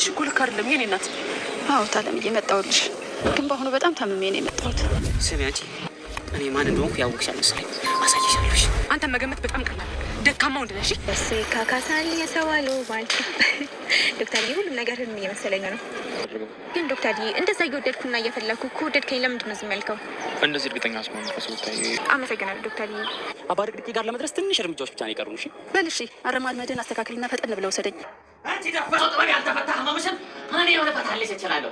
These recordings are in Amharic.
ፊትሽ እኮ ልክ አይደለም የኔ እናት። አዎ ታለምዬ መጣሁልሽ፣ ግን በአሁኑ በጣም ታምሜ ነው የመጣሁት። ስሚ አንቺ፣ እኔ ማን እንደሆንኩ ያወቅሽ አልመሰለኝ። አሳይሻለሽ። አንተን መገመት በጣም ቀላል፣ ደካማ ወንድ ነሽ። እሱ ካካሳል የሰዋሉ ማለት ዶክተር ሁሉም ነገር ህልም እየመሰለኝ ነው። ግን ዶክተር እንደዛ እየወደድኩና እየፈለግኩ ከወደድከኝ ለምንድን ነው ዝም ያልከው? እንደዚህ እርግጠኛ ስሆን ከሰውታይ አመሰግናለሁ ዶክተር። አባድቅድቂ ጋር ለመድረስ ትንሽ እርምጃዎች ብቻ ነው የቀሩን። እሺ በል እሺ፣ አረማመድን አስተካክልና ፈጠን ብለው ወሰደኝ። አንቺ ደፋ ጥበብ ያልተፈታ ህመምሽን እኔ የሆነ ፈታልሽ እችላለሁ።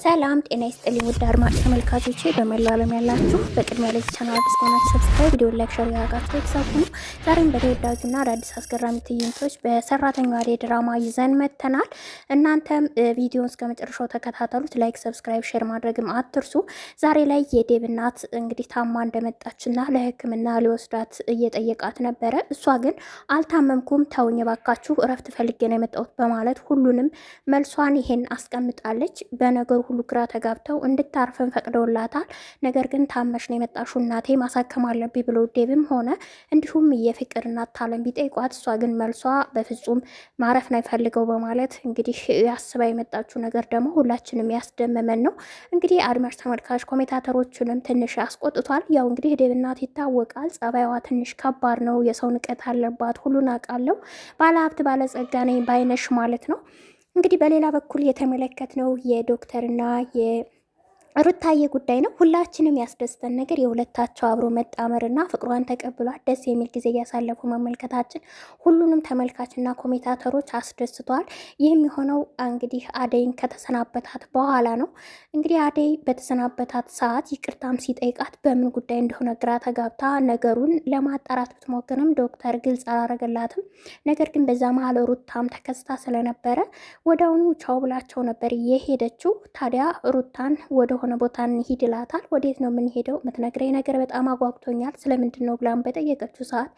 ሰላም ጤና ይስጥልኝ ውድ አድማጭ ተመልካቾቼ በመላው ዓለም ያላችሁ፣ በቅድሚያ ለዚህ ቻናል አዲስ ከሆናችሁ ሰብስክራይብ፣ ቪዲዮ ላይክ፣ ሼር ያደርጋችሁ የተሳኩ ነው። ዛሬም በተወዳጁና አዳዲስ አስገራሚ ትዕይንቶች በሰራተኛዋ አደይ ድራማ ይዘን መጥተናል። እናንተም ቪዲዮን እስከ መጨረሻው ተከታተሉት። ላይክ፣ ሰብስክራይብ፣ ሼር ማድረግም አትርሱ። ዛሬ ላይ የዴብ እናት እንግዲህ ታማ እንደመጣችና ለሕክምና ሊወስዳት እየጠየቃት ነበረ። እሷ ግን አልታመምኩም፣ ተውኝ ባካችሁ፣ እረፍት ፈልጌ ነው የመጣሁት በማለት ሁሉንም መልሷን ይሄን አስቀምጣለች። በነገሩ ሁሉ ግራ ተጋብተው እንድታርፈን ፈቅደውላታል። ነገር ግን ታመሽ ነው የመጣሽው እናቴ ማሳከም አለብኝ ብሎ ዴብም ሆነ እንዲሁም የፍቅር እናት ታለም ቢጠይቋት እሷ ግን መልሷ በፍጹም ማረፍ ነው ይፈልገው በማለት እንግዲህ ያስባ የመጣችው ነገር ደግሞ ሁላችንም ያስደመመን ነው። እንግዲህ አድማጭ ተመልካች ኮሜንታተሮቹንም ትንሽ አስቆጥቷል። ያው እንግዲህ ዴብ እናት ይታወቃል፣ ጸባይዋ ትንሽ ከባድ ነው፣ የሰው ንቀት አለባት፣ ሁሉን አውቃለሁ፣ ባለሀብት ባለጸጋ ነኝ ባይነሽ ማለት ነው። እንግዲህ በሌላ በኩል የተመለከትነው የዶክተርና ሩታዬ ጉዳይ ነው። ሁላችንም ያስደስተን ነገር የሁለታቸው አብሮ መጣመርና ፍቅሯን ተቀብሏት ደስ የሚል ጊዜ እያሳለፉ መመልከታችን ሁሉንም ተመልካችና ኮሜንታተሮች አስደስተዋል። ይህም የሆነው እንግዲህ አደይን ከተሰናበታት በኋላ ነው። እንግዲህ አደይ በተሰናበታት ሰዓት ይቅርታም ሲጠይቃት በምን ጉዳይ እንደሆነ ግራ ተጋብታ ነገሩን ለማጣራት ብትሞክርም ዶክተር ግልጽ አላረገላትም። ነገር ግን በዛ መሀል ሩታም ተከስታ ስለነበረ ወዲያውኑ ቻው ብላቸው ነበር የሄደችው። ታዲያ ሩታን ወደ ሆነ ቦታ እንሂድ ይላታል። ወዴት ነው የምንሄደው? የምትነግረኝ ነገር በጣም አጓጉቶኛል፣ ስለምንድን ነው ብላም በጠየቀችው ሰዓት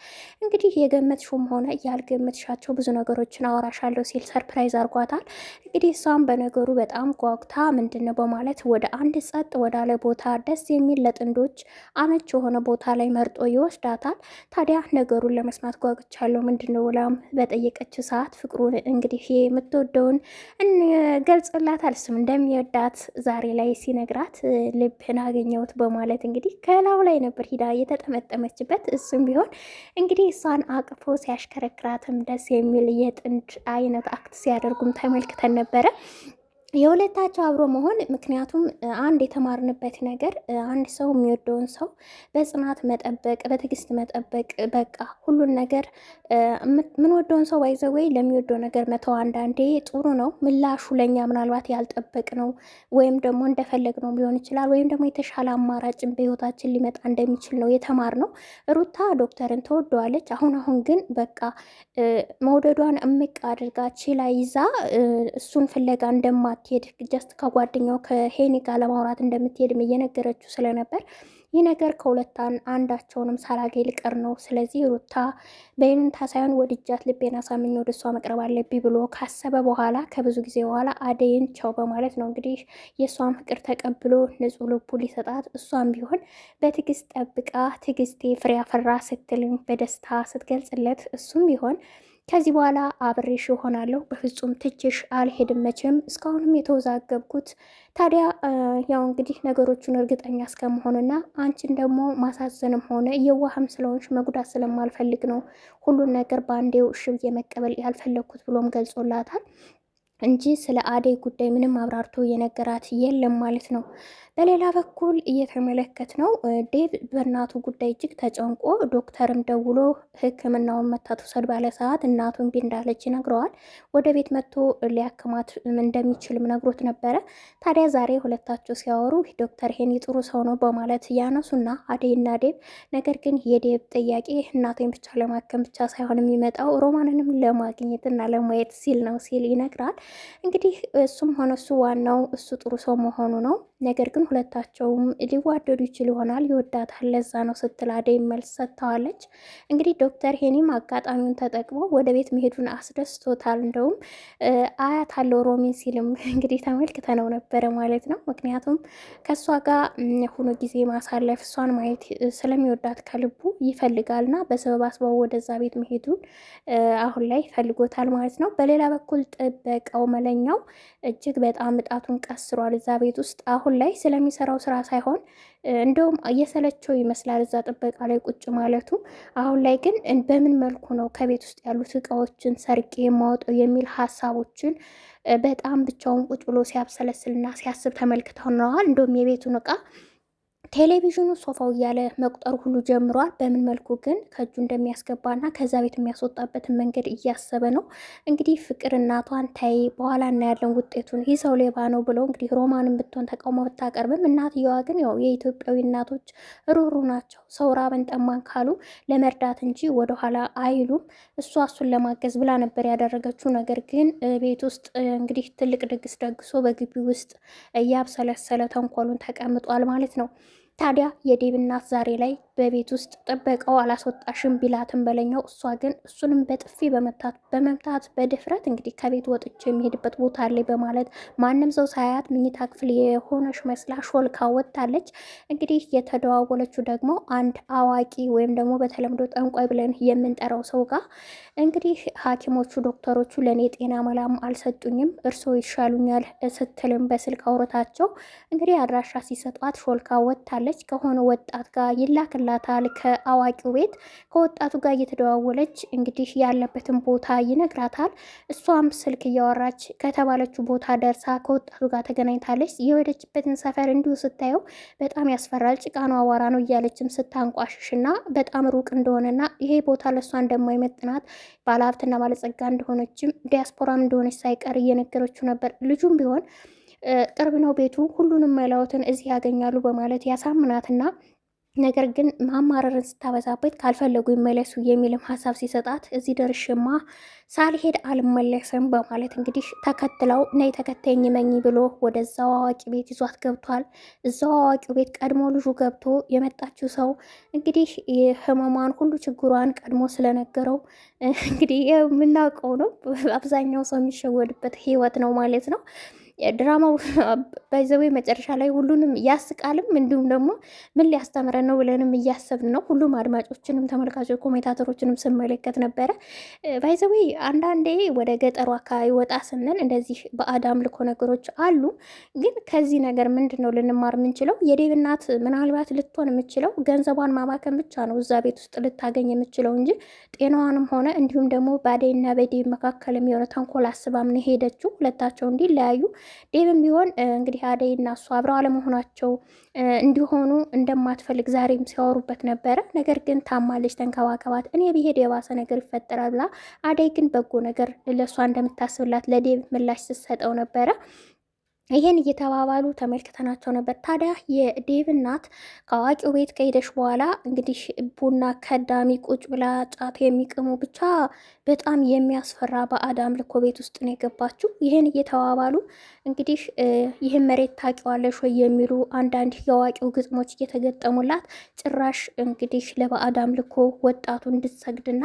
እንግዲህ የገመትሽውም ሆነ ያልገመትሻቸው ብዙ ነገሮችን አወራሻለሁ ሲል ሰርፕራይዝ አርጓታል። እንግዲህ እሷም በነገሩ በጣም ጓጉታ ምንድን ነው በማለት ወደ አንድ ጸጥ ወዳለ ቦታ ደስ የሚል ለጥንዶች አመች የሆነ ቦታ ላይ መርጦ ይወስዳታል። ታዲያ ነገሩን ለመስማት ጓጉቻለሁ ምንድን ነው ብላም በጠየቀችው ሰዓት ፍቅሩን እንግዲህ የምትወደውን ገልጽላታል። እሱም እንደሚወዳት ዛሬ ላይ ሲነግራት ልብህን አገኘሁት በማለት እንግዲህ ከላው ላይ ነበር ሂዳ የተጠመጠመችበት። እሱም ቢሆን እንግዲህ እሷን አቅፎ ሲያሽከረክራትም ደስ የሚል የጥንድ አይነት አክት ሲያደርጉም ተመልክተን ነበረ። የሁለታቸው አብሮ መሆን ምክንያቱም አንድ የተማርንበት ነገር አንድ ሰው የሚወደውን ሰው በጽናት መጠበቅ፣ በትዕግስት መጠበቅ፣ በቃ ሁሉን ነገር ምንወደውን ሰው ባይዘወይ ለሚወደው ነገር መተው አንዳንዴ ጥሩ ነው። ምላሹ ለእኛ ምናልባት ያልጠበቅ ነው ወይም ደግሞ እንደፈለግ ነው ሊሆን ይችላል፣ ወይም ደግሞ የተሻለ አማራጭን በህይወታችን ሊመጣ እንደሚችል ነው የተማር ነው። ሩታ ዶክተርን ተወደዋለች። አሁን ግን በቃ መውደዷን እምቅ አድርጋ ችላ ይዛ እሱን ፍለጋ እንደማት ሄድ ጀስት ከጓደኛው ከሄኒ ጋር ለማውራት እንደምትሄድም እየነገረችው ስለነበር ይህ ነገር ከሁለት አንዳቸውንም ሳላገኝ ልቀር ነው። ስለዚህ ሩታ በይኑንታ ሳይሆን ወድጃት ልቤን አሳምኜ ወደ እሷ መቅረብ አለብኝ ብሎ ካሰበ በኋላ ከብዙ ጊዜ በኋላ አደይን ቻው በማለት ነው እንግዲህ የእሷን ፍቅር ተቀብሎ ንጹሕ ልቡ ሊሰጣት እሷም ቢሆን በትዕግስት ጠብቃ ትዕግስቴ ፍሬ አፈራ ስትልም በደስታ ስትገልጽለት እሱም ቢሆን ከዚህ በኋላ አብሬሽ እሆናለሁ፣ በፍጹም ትችሽ አልሄድም መቼም እስካሁንም የተወዛገብኩት ታዲያ ያው እንግዲህ ነገሮቹን እርግጠኛ እስከመሆንና አንቺን ደግሞ ማሳዘንም ሆነ የዋህም ስለሆንሽ መጉዳት ስለማልፈልግ ነው ሁሉን ነገር በአንዴው እሺ ብዬ መቀበል ያልፈለግኩት ብሎም ገልጾላታል እንጂ ስለ አደይ ጉዳይ ምንም አብራርቶ የነገራት የለም ማለት ነው። በሌላ በኩል እየተመለከት ነው ዴቭ በእናቱ ጉዳይ እጅግ ተጨንቆ ዶክተርም ደውሎ ሕክምናውን መታ ትውሰድ ባለ ሰዓት እናቱ እምቢ እንዳለች ይነግረዋል። ወደ ቤት መጥቶ ሊያክማት እንደሚችልም ነግሮት ነበረ። ታዲያ ዛሬ ሁለታቸው ሲያወሩ ዶክተር ሄኒ ጥሩ ሰው ነው በማለት ያነሱና አደይና ዴቭ ነገር ግን የዴቭ ጥያቄ እናቴን ብቻ ለማከም ብቻ ሳይሆን የሚመጣው ሮማንንም ለማግኘትና ለማየት ሲል ነው ሲል ይነግራል። እንግዲህ እሱም ሆነ እሱ ዋናው እሱ ጥሩ ሰው መሆኑ ነው። ነገር ግን ሁለታቸውም ሊዋደዱ ይችል ይሆናል፣ ይወዳታል፣ ለዛ ነው ስትል አደይ መልስ ሰጥተዋለች። እንግዲህ ዶክተር ሄኒም አጋጣሚውን ተጠቅሞ ወደ ቤት መሄዱን አስደስቶታል። እንደውም አያት አለው ሮሚን ሲልም እንግዲህ ተመልክተነው ነበረ ማለት ነው። ምክንያቱም ከእሷ ጋር ሆኖ ጊዜ ማሳለፍ እሷን ማየት ስለሚወዳት ከልቡ ይፈልጋልና በሰበብ አስባቡ ወደዛ ቤት መሄዱን አሁን ላይ ፈልጎታል ማለት ነው። በሌላ በኩል ጥበቃ የእቃው መለኛው እጅግ በጣም እጣቱን ቀስሯል እዛ ቤት ውስጥ። አሁን ላይ ስለሚሰራው ስራ ሳይሆን እንደውም እየሰለቸው ይመስላል እዛ ጥበቃ ላይ ቁጭ ማለቱ። አሁን ላይ ግን በምን መልኩ ነው ከቤት ውስጥ ያሉት እቃዎችን ሰርቄ የማወጣው የሚል ሀሳቦችን በጣም ብቻውን ቁጭ ብሎ ሲያብሰለስልና ሲያስብ ተመልክተነዋል። እንደውም የቤቱን እቃ ቴሌቪዥኑ ሶፋው እያለ መቁጠር ሁሉ ጀምሯል። በምን መልኩ ግን ከእጁ እንደሚያስገባና ከዛ ቤት የሚያስወጣበትን መንገድ እያሰበ ነው። እንግዲህ ፍቅር እናቷን ታይ በኋላ እናያለን ውጤቱን፣ ይህ ሰው ሌባ ነው ብለው እንግዲህ ሮማንን ብትሆን ተቃውሞ ብታቀርብም እናትየዋ ግን ያው የኢትዮጵያዊ እናቶች ሩሩ ናቸው። ሰው ራበን ጠማን ካሉ ለመርዳት እንጂ ወደኋላ አይሉም። እሱን ለማገዝ ብላ ነበር ያደረገችው። ነገር ግን ቤት ውስጥ እንግዲህ ትልቅ ድግስ ደግሶ በግቢ ውስጥ እያብሰለሰለ ተንኮሉን ተቀምጧል ማለት ነው። ታዲያ የዴብ እናት ዛሬ ላይ በቤት ውስጥ ጥበቃው አላስወጣሽም ቢላትን በለኛው፣ እሷ ግን እሱንም በጥፊ በመምታት በድፍረት እንግዲህ ከቤት ወጥቼ የሚሄድበት ቦታ አለኝ በማለት ማንም ሰው ሳያት ምኝታ ክፍል የሆነች መስላ ሾልካ ወጥታለች። እንግዲህ የተደዋወለችው ደግሞ አንድ አዋቂ ወይም ደግሞ በተለምዶ ጠንቋይ ብለን የምንጠራው ሰው ጋር እንግዲህ ሐኪሞቹ ዶክተሮቹ ለእኔ ጤና መላም አልሰጡኝም እርስዎ ይሻሉኛል ስትልም በስልክ አውርታቸው እንግዲህ አድራሻ ሲሰጧት ሾልካ ወጥታለች። ከሆነ ወጣት ጋር ይላክላታል ከአዋቂው ቤት። ከወጣቱ ጋር እየተደዋወለች እንግዲህ ያለበትን ቦታ ይነግራታል። እሷም ስልክ እያወራች ከተባለችው ቦታ ደርሳ ከወጣቱ ጋር ተገናኝታለች። የወደችበትን ሰፈር እንዲሁ ስታየው በጣም ያስፈራል፣ ጭቃ ነው አዋራ ነው እያለችም ስታንቋሽሽና በጣም ሩቅ እንደሆነና ይሄ ቦታ ለእሷ እንደማይመጥናት ባለሀብትና ባለጸጋ እንደሆነችም ዲያስፖራም እንደሆነች ሳይቀር እየነገረችው ነበር። ልጁም ቢሆን ቅርብ ነው ቤቱ፣ ሁሉንም መላወትን እዚህ ያገኛሉ በማለት ያሳምናትና ነገር ግን ማማረርን ስታበዛበት ካልፈለጉ ይመለሱ የሚልም ሀሳብ ሲሰጣት እዚህ ደርሽማ ሳልሄድ አልመለስም በማለት እንግዲህ ተከትለው ነይ ተከተኝ መኝ ብሎ ወደዛው አዋቂ ቤት ይዟት ገብቷል። እዛው አዋቂው ቤት ቀድሞ ልጁ ገብቶ የመጣችው ሰው እንግዲህ ህመሟን ሁሉ ችግሯን ቀድሞ ስለነገረው እንግዲህ የምናውቀው ነው። አብዛኛው ሰው የሚሸወድበት ህይወት ነው ማለት ነው። ድራማው ባይዘዌ መጨረሻ ላይ ሁሉንም ያስቃልም እንዲሁም ደግሞ ምን ሊያስተምረን ነው ብለንም እያሰብን ነው። ሁሉም አድማጮችንም ተመልካቾች ኮሜንታተሮችንም ስመለከት ነበረ። ባይዘዌ አንዳንዴ ወደ ገጠሩ አካባቢ ወጣ ስንል እንደዚህ ባዕድ አምልኮ ነገሮች አሉ። ግን ከዚህ ነገር ምንድን ነው ልንማር የምንችለው? የዴብ እናት ምናልባት ልትሆን የምችለው ገንዘቧን ማባከን ብቻ ነው እዛ ቤት ውስጥ ልታገኝ የምችለው እንጂ ጤናዋንም ሆነ እንዲሁም ደግሞ በአደይና በዴብ መካከል የሚሆነ ተንኮል አስባ ምን ሄደችው ሁለታቸው እንዲለያዩ። ዴብም ቢሆን እንግዲህ አደይ እና እሱ አብረው አለመሆናቸው እንዲሆኑ እንደማትፈልግ ዛሬም ሲያወሩበት ነበረ። ነገር ግን ታማለች፣ ተንከባከባት፣ እኔ ብሄድ የባሰ ነገር ይፈጠራል ብላ አደይ ግን በጎ ነገር ለእሷ እንደምታስብላት ለዴብ ምላሽ ስትሰጠው ነበረ። ይሄን እየተባባሉ ተመልክተናቸው ነበር። ታዲያ የዴብ እናት ከአዋቂው ቤት ከሄደች በኋላ እንግዲህ ቡና ከዳሚ ቁጭ ብላ ጫት የሚቅሙ ብቻ በጣም የሚያስፈራ ባዕድ አምልኮ ቤት ውስጥ ነው የገባችው። ይህን እየተባባሉ እንግዲህ ይህን መሬት ታውቂዋለሽ ወይ የሚሉ አንዳንድ የአዋቂው ግጥሞች እየተገጠሙላት ጭራሽ እንግዲህ ለባዕድ አምልኮ ወጣቱ እንድትሰግድና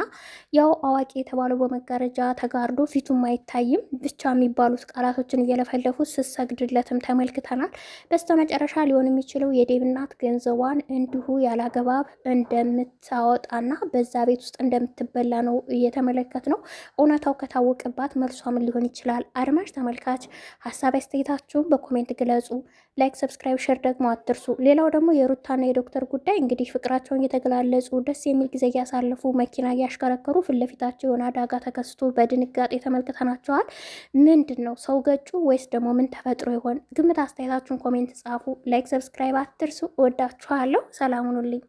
ያው አዋቂ የተባለው በመጋረጃ ተጋርዶ ፊቱም አይታይም ብቻ የሚባሉት ቃላቶችን እየለፈለፉ ስትሰግድለትም ተመልክተናል። በስተመጨረሻ ሊሆን የሚችለው የዴብ እናት ገንዘቧን እንዲሁ ያላገባብ እንደምታወጣና በዛ ቤት ውስጥ እንደምትበላ ነው እየተመለከት ነው። እውነታው ከታወቀባት መልሷ ምን ሊሆን ይችላል? አድማጭ ተመልካች ሀሳብ አስተያየታችሁን በኮሜንት ግለጹ። ላይክ፣ ሰብስክራይብ፣ ሼር ደግሞ አትርሱ። ሌላው ደግሞ የሩታና የዶክተር ጉዳይ እንግዲህ ፍቅራቸውን እየተገላለጹ ደስ የሚል ጊዜ እያሳለፉ መኪና እያሽከረከሩ ፊት ለፊታቸው የሆነ አደጋ ተከስቶ በድንጋጤ ተመልክተናቸዋል። ምንድን ነው ሰው ገጩ ወይስ ደግሞ ምን ተፈጥሮ ይሆን? ግምት አስተያየታችሁን ኮሜንት ጻፉ። ላይክ፣ ሰብስክራይብ አትርሱ። እወዳችኋለሁ። ሰላም ሁኑልኝ።